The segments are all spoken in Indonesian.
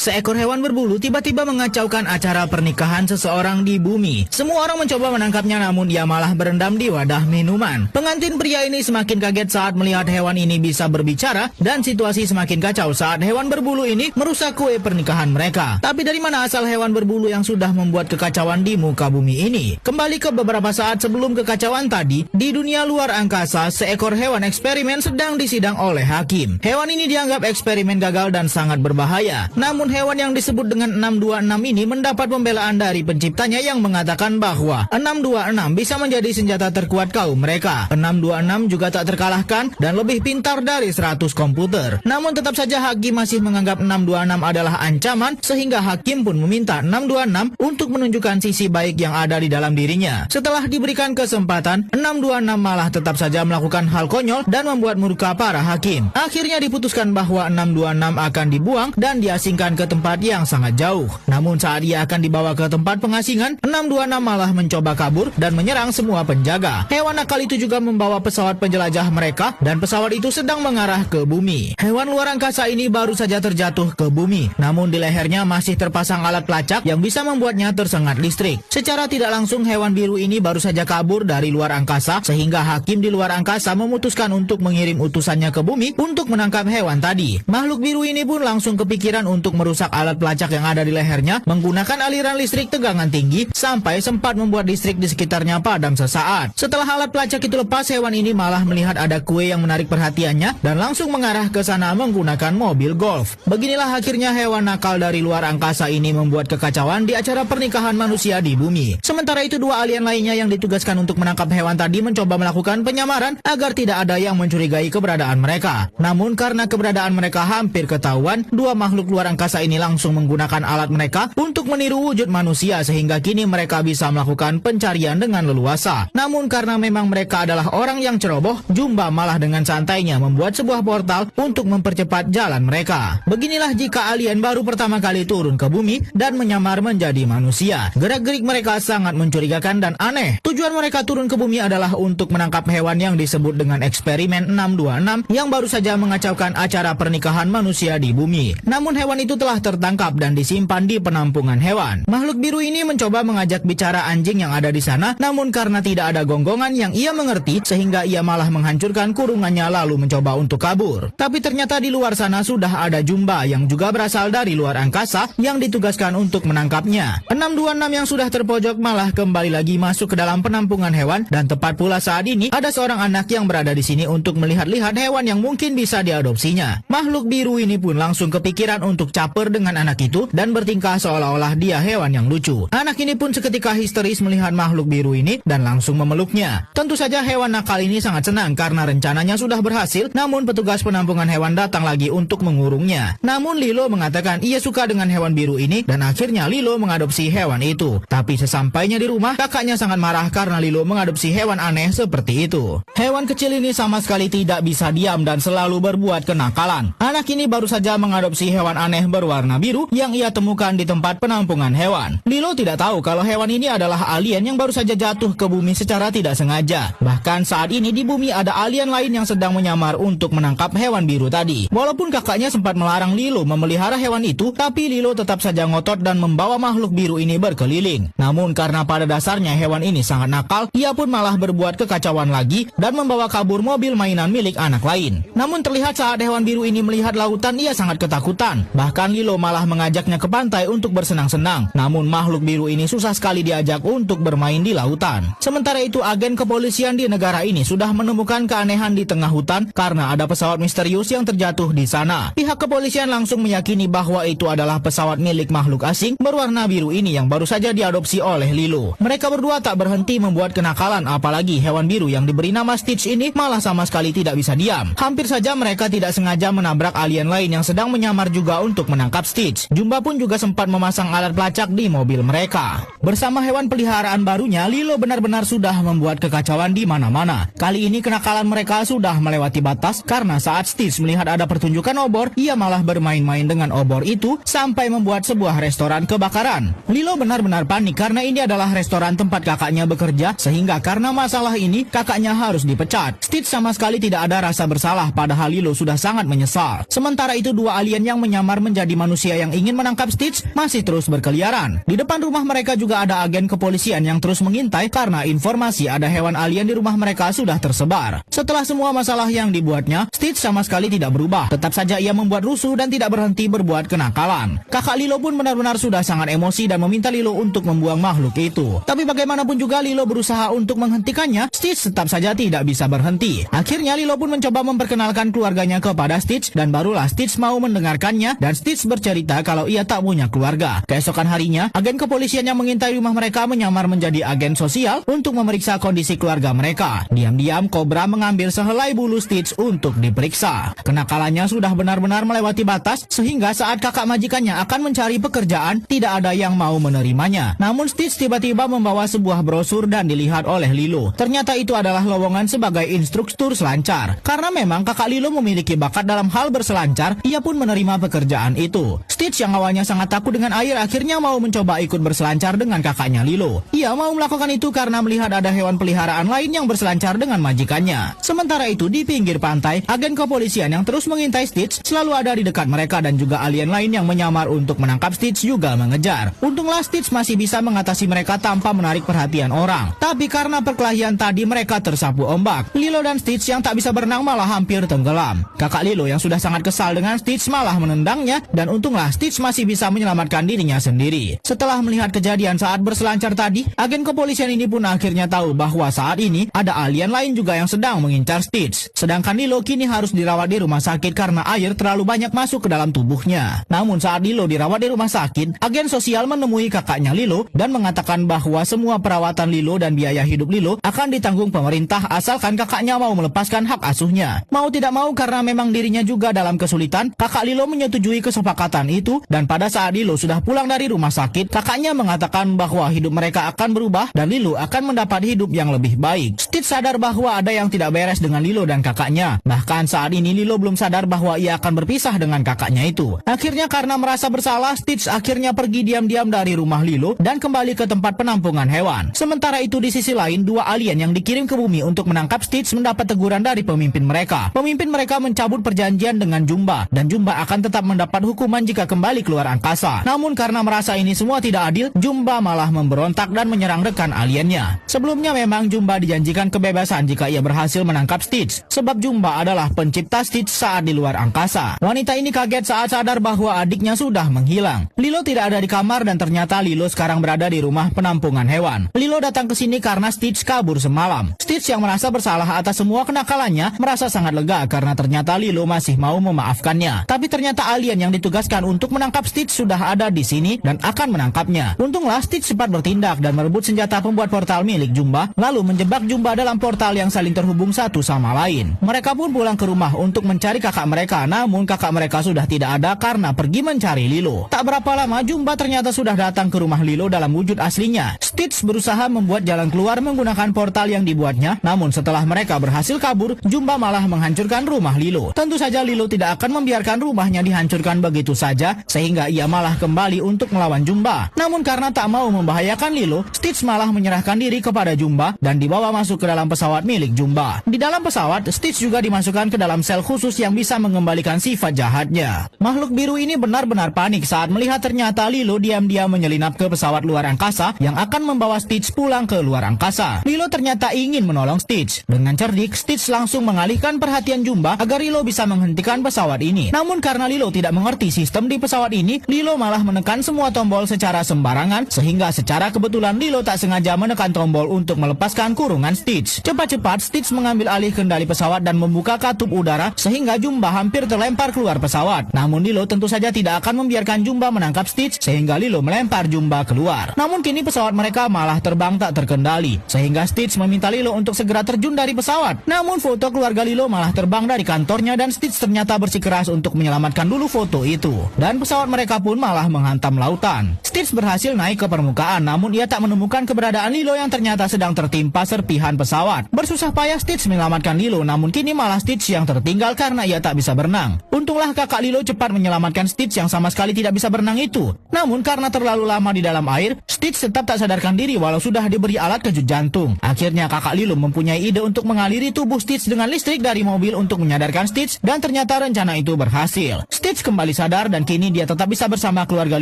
Seekor hewan berbulu tiba-tiba mengacaukan acara pernikahan seseorang di bumi. Semua orang mencoba menangkapnya namun ia malah berendam di wadah minuman. Pengantin pria ini semakin kaget saat melihat hewan ini bisa berbicara dan situasi semakin kacau saat hewan berbulu ini merusak kue pernikahan mereka. Tapi dari mana asal hewan berbulu yang sudah membuat kekacauan di muka bumi ini? Kembali ke beberapa saat sebelum kekacauan tadi, di dunia luar angkasa seekor hewan eksperimen sedang disidang oleh hakim. Hewan ini dianggap eksperimen gagal dan sangat berbahaya. Namun hewan yang disebut dengan 626 ini mendapat pembelaan dari penciptanya yang mengatakan bahwa 626 bisa menjadi senjata terkuat kaum mereka. 626 juga tak terkalahkan dan lebih pintar dari 100 komputer. Namun tetap saja hakim masih menganggap 626 adalah ancaman sehingga hakim pun meminta 626 untuk menunjukkan sisi baik yang ada di dalam dirinya. Setelah diberikan kesempatan, 626 malah tetap saja melakukan hal konyol dan membuat murka para hakim. Akhirnya diputuskan bahwa 626 akan dibuang dan diasingkan ke tempat yang sangat jauh. Namun saat ia akan dibawa ke tempat pengasingan, 626 malah mencoba kabur dan menyerang semua penjaga. Hewan nakal itu juga membawa pesawat penjelajah mereka dan pesawat itu sedang mengarah ke bumi. Hewan luar angkasa ini baru saja terjatuh ke bumi, namun di lehernya masih terpasang alat pelacak yang bisa membuatnya tersengat listrik. Secara tidak langsung hewan biru ini baru saja kabur dari luar angkasa sehingga hakim di luar angkasa memutuskan untuk mengirim utusannya ke bumi untuk menangkap hewan tadi. Makhluk biru ini pun langsung kepikiran untuk merusak alat pelacak yang ada di lehernya menggunakan aliran listrik tegangan tinggi sampai sempat membuat listrik di sekitarnya padam sesaat. Setelah alat pelacak itu lepas, hewan ini malah melihat ada kue yang menarik perhatiannya dan langsung mengarah ke sana menggunakan mobil golf. Beginilah akhirnya hewan nakal dari luar angkasa ini membuat kekacauan di acara pernikahan manusia di bumi. Sementara itu dua alien lainnya yang ditugaskan untuk menangkap hewan tadi mencoba melakukan penyamaran agar tidak ada yang mencurigai keberadaan mereka. Namun karena keberadaan mereka hampir ketahuan, dua makhluk luar angkasa ini langsung menggunakan alat mereka untuk meniru wujud manusia sehingga kini mereka bisa melakukan pencarian dengan leluasa. Namun karena memang mereka adalah orang yang ceroboh, Jumba malah dengan santainya membuat sebuah portal untuk mempercepat jalan mereka. Beginilah jika alien baru pertama kali turun ke bumi dan menyamar menjadi manusia. Gerak-gerik mereka sangat mencurigakan dan aneh. Tujuan mereka turun ke bumi adalah untuk menangkap hewan yang disebut dengan eksperimen 626 yang baru saja mengacaukan acara pernikahan manusia di bumi. Namun hewan itu telah tertangkap dan disimpan di penampungan hewan. Makhluk biru ini mencoba mengajak bicara anjing yang ada di sana, namun karena tidak ada gonggongan yang ia mengerti sehingga ia malah menghancurkan kurungannya lalu mencoba untuk kabur. Tapi ternyata di luar sana sudah ada Jumba yang juga berasal dari luar angkasa yang ditugaskan untuk menangkapnya. 626 yang sudah terpojok malah kembali lagi masuk ke dalam penampungan hewan dan tepat pula saat ini ada seorang anak yang berada di sini untuk melihat-lihat hewan yang mungkin bisa diadopsinya. Makhluk biru ini pun langsung kepikiran untuk caper dengan anak itu dan bertingkah seolah-olah dia hewan yang lucu. Anak ini pun seketika histeris melihat makhluk biru ini dan langsung memeluknya. Tentu saja hewan nakal ini sangat senang karena rencananya sudah berhasil, namun petugas penampungan hewan datang lagi untuk mengurungnya. Namun Lilo mengatakan ia suka dengan hewan biru ini dan akhirnya Lilo mengadopsi hewan itu. Tapi sesampainya di rumah, kakaknya sangat marah karena Lilo mengadopsi hewan aneh seperti itu. Hewan kecil ini sama sekali tidak bisa diam dan selalu berbuat kenakalan. Anak ini baru saja mengadopsi hewan aneh berwarna biru yang ia temukan di tempat penampungan hewan. Lilo tidak tahu kalau hewan ini adalah alien yang baru saja jatuh ke bumi secara tidak sengaja. Bahkan saat ini di bumi ada alien lain yang sedang menyamar untuk menangkap hewan biru tadi. Walaupun kakaknya sempat melarang Lilo memelihara hewan itu, tapi Lilo tetap saja ngotot dan membawa makhluk biru ini berkeliling. Namun karena pada dasarnya hewan ini sangat nakal, ia pun malah berbuat kekacauan lagi dan membawa kabur mobil mainan milik anak lain. Namun terlihat saat hewan biru ini melihat lautan, ia sangat ketakutan. Bahkan Lilo malah mengajaknya ke pantai untuk bersenang-senang. Namun makhluk biru ini susah sekali diajak untuk bermain di lautan. Sementara itu agen kepolisian di negara ini sudah menemukan keanehan di tengah hutan karena ada pesawat misterius yang terjatuh di sana. Pihak kepolisian langsung meyakini bahwa itu adalah pesawat milik makhluk asing berwarna biru ini yang baru saja diadopsi oleh Lilo. Mereka berdua tak berhenti membuat kenakalan, apalagi hewan biru yang diberi nama Stitch ini malah sama sekali tidak bisa diam. Hampir saja mereka tidak sengaja menabrak alien lain yang sedang menyamar juga untuk menangkap Stitch. Jumba pun juga sempat memasang alat pelacak di mobil mereka. Bersama hewan peliharaan barunya, Lilo benar-benar sudah membuat kekacauan di mana-mana. Kali ini kenakalan mereka sudah melewati batas karena saat Stitch melihat ada pertunjukan obor, ia malah bermain-main dengan obor itu sampai membuat sebuah restoran kebakaran. Lilo benar-benar panik karena ini adalah restoran tempat kakaknya bekerja, sehingga karena masalah ini kakaknya harus dipecat. Stitch sama sekali tidak ada rasa bersalah padahal Lilo sudah sangat menyesal. Sementara itu dua alien yang menyamar menjadi jadi manusia yang ingin menangkap Stitch masih terus berkeliaran. Di depan rumah mereka juga ada agen kepolisian yang terus mengintai karena informasi ada hewan alien di rumah mereka sudah tersebar. Setelah semua masalah yang dibuatnya, Stitch sama sekali tidak berubah. Tetap saja ia membuat rusuh dan tidak berhenti berbuat kenakalan. Kakak Lilo pun benar-benar sudah sangat emosi dan meminta Lilo untuk membuang makhluk itu. Tapi bagaimanapun juga Lilo berusaha untuk menghentikannya, Stitch tetap saja tidak bisa berhenti. Akhirnya Lilo pun mencoba memperkenalkan keluarganya kepada Stitch dan barulah Stitch mau mendengarkannya dan Stitch bercerita kalau ia tak punya keluarga. Keesokan harinya, agen kepolisian yang mengintai rumah mereka menyamar menjadi agen sosial untuk memeriksa kondisi keluarga mereka. Diam-diam Cobra mengambil sehelai bulu Stitch untuk diperiksa. Kenakalannya sudah benar-benar melewati batas sehingga saat kakak majikannya akan mencari pekerjaan, tidak ada yang mau menerimanya. Namun Stitch tiba-tiba membawa sebuah brosur dan dilihat oleh Lilo. Ternyata itu adalah lowongan sebagai instruktur selancar. Karena memang kakak Lilo memiliki bakat dalam hal berselancar, ia pun menerima pekerjaan itu. Stitch yang awalnya sangat takut dengan air akhirnya mau mencoba ikut berselancar dengan kakaknya Lilo. Ia mau melakukan itu karena melihat ada hewan peliharaan lain yang berselancar dengan majikannya. Sementara itu di pinggir pantai, agen kepolisian yang terus mengintai Stitch selalu ada di dekat mereka dan juga alien lain yang menyamar untuk menangkap Stitch juga mengejar. Untunglah Stitch masih bisa mengatasi mereka tanpa menarik perhatian orang. Tapi karena perkelahian tadi mereka tersapu ombak. Lilo dan Stitch yang tak bisa berenang malah hampir tenggelam. Kakak Lilo yang sudah sangat kesal dengan Stitch malah menendangnya dan untunglah Stitch masih bisa menyelamatkan dirinya sendiri. Setelah melihat kejadian saat berselancar tadi, agen kepolisian ini pun akhirnya tahu bahwa saat ini ada alien lain juga yang sedang mengincar Stitch. Sedangkan Lilo kini harus dirawat di rumah sakit karena air terlalu banyak masuk ke dalam tubuhnya. Namun saat Lilo dirawat di rumah sakit, agen sosial menemui kakaknya Lilo dan mengatakan bahwa semua perawatan Lilo dan biaya hidup Lilo akan ditanggung pemerintah asalkan kakaknya mau melepaskan hak asuhnya. Mau tidak mau karena memang dirinya juga dalam kesulitan, kakak Lilo menyetujui kesepakatan itu dan pada saat Lilo sudah pulang dari rumah sakit, kakaknya mengatakan bahwa hidup mereka akan berubah dan Lilo akan mendapat hidup yang lebih baik. Stitch sadar bahwa ada yang tidak beres dengan Lilo dan kakaknya. Bahkan saat ini Lilo belum sadar bahwa ia akan berpisah dengan kakaknya itu. Akhirnya karena merasa bersalah, Stitch akhirnya pergi diam-diam dari rumah Lilo dan kembali ke tempat penampungan hewan. Sementara itu di sisi lain, dua alien yang dikirim ke bumi untuk menangkap Stitch mendapat teguran dari pemimpin mereka. Pemimpin mereka mencabut perjanjian dengan Jumba dan Jumba akan tetap mendapat hukuman jika kembali keluar angkasa. Namun karena merasa ini semua tidak adil, Jumba malah memberontak dan menyerang rekan aliennya. Sebelumnya memang Jumba dijanjikan kebebasan jika ia berhasil menangkap Stitch, sebab Jumba adalah pencipta Stitch saat di luar angkasa. Wanita ini kaget saat sadar bahwa adiknya sudah menghilang. Lilo tidak ada di kamar dan ternyata Lilo sekarang berada di rumah penampungan hewan. Lilo datang ke sini karena Stitch kabur semalam. Stitch yang merasa bersalah atas semua kenakalannya merasa sangat lega karena ternyata Lilo masih mau memaafkannya. Tapi ternyata alien yang ditugaskan untuk menangkap Stitch sudah ada di sini dan akan menangkapnya. Untunglah Stitch cepat bertindak dan merebut senjata pembuat portal milik Jumba, lalu menjebak Jumba dalam portal yang saling terhubung satu sama lain. Mereka pun pulang ke rumah untuk mencari kakak mereka, namun kakak mereka sudah tidak ada karena pergi mencari Lilo. Tak berapa lama Jumba ternyata sudah datang ke rumah Lilo dalam wujud aslinya. Stitch berusaha membuat jalan keluar menggunakan portal yang dibuatnya, namun setelah mereka berhasil kabur, Jumba malah menghancurkan rumah Lilo. Tentu saja Lilo tidak akan membiarkan rumahnya dihancurkan begitu saja, sehingga ia malah kembali untuk melawan Jumba. Namun karena tak mau membahayakan Lilo, Stitch malah menyerahkan diri kepada Jumba dan dibawa masuk ke dalam pesawat milik Jumba. Di dalam pesawat, Stitch juga dimasukkan ke dalam sel khusus yang bisa mengembalikan sifat jahatnya. Makhluk biru ini benar-benar panik saat melihat ternyata Lilo diam-diam menyelinap ke pesawat luar angkasa yang akan membawa Stitch pulang ke luar angkasa. Lilo ternyata ingin menolong Stitch. Dengan cerdik, Stitch langsung mengalihkan perhatian Jumba agar Lilo bisa menghentikan pesawat ini. Namun karena Lilo tidak mengerti sistem di pesawat ini, Lilo malah menekan semua tombol secara sembarangan sehingga secara kebetulan Lilo tak sengaja menekan tombol untuk melepaskan kurungan Stitch. Cepat-cepat Stitch mengambil alih kendali pesawat dan membuka katup udara sehingga Jumba hampir terlempar keluar pesawat. Namun Lilo tentu saja tidak akan membiarkan Jumba menangkap Stitch sehingga Lilo melempar Jumba keluar. Namun kini pesawat mereka malah terbang tak terkendali sehingga Stitch meminta Lilo untuk segera terjun dari pesawat. Namun foto keluarga Lilo malah terbang dari kantornya dan Stitch ternyata bersikeras untuk menyelamatkan dulu foto itu. Dan pesawat mereka pun malah menghantam lautan. Stitch berhasil naik ke permukaan namun ia tak menemukan keberadaan Lilo yang ternyata sedang tertimpa serpihan pesawat. Bersusah payah Stitch menyelamatkan Lilo namun kini malah Stitch yang tertinggal karena ia tak bisa berenang. Untunglah kakak Lilo cepat menyelamatkan Stitch yang sama sekali tidak bisa berenang itu. Namun karena terlalu lama di dalam air, Stitch tetap tak sadarkan diri walau sudah diberi alat kejut jantung. Akhirnya kakak Lilo mempunyai ide untuk mengaliri tubuh Stitch dengan listrik dari mobil untuk menyadarkan Stitch dan ternyata rencana itu berhasil. Stitch kembali sadar dan kini dia tetap bisa bersama keluarga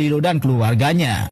Lilo dan keluarganya.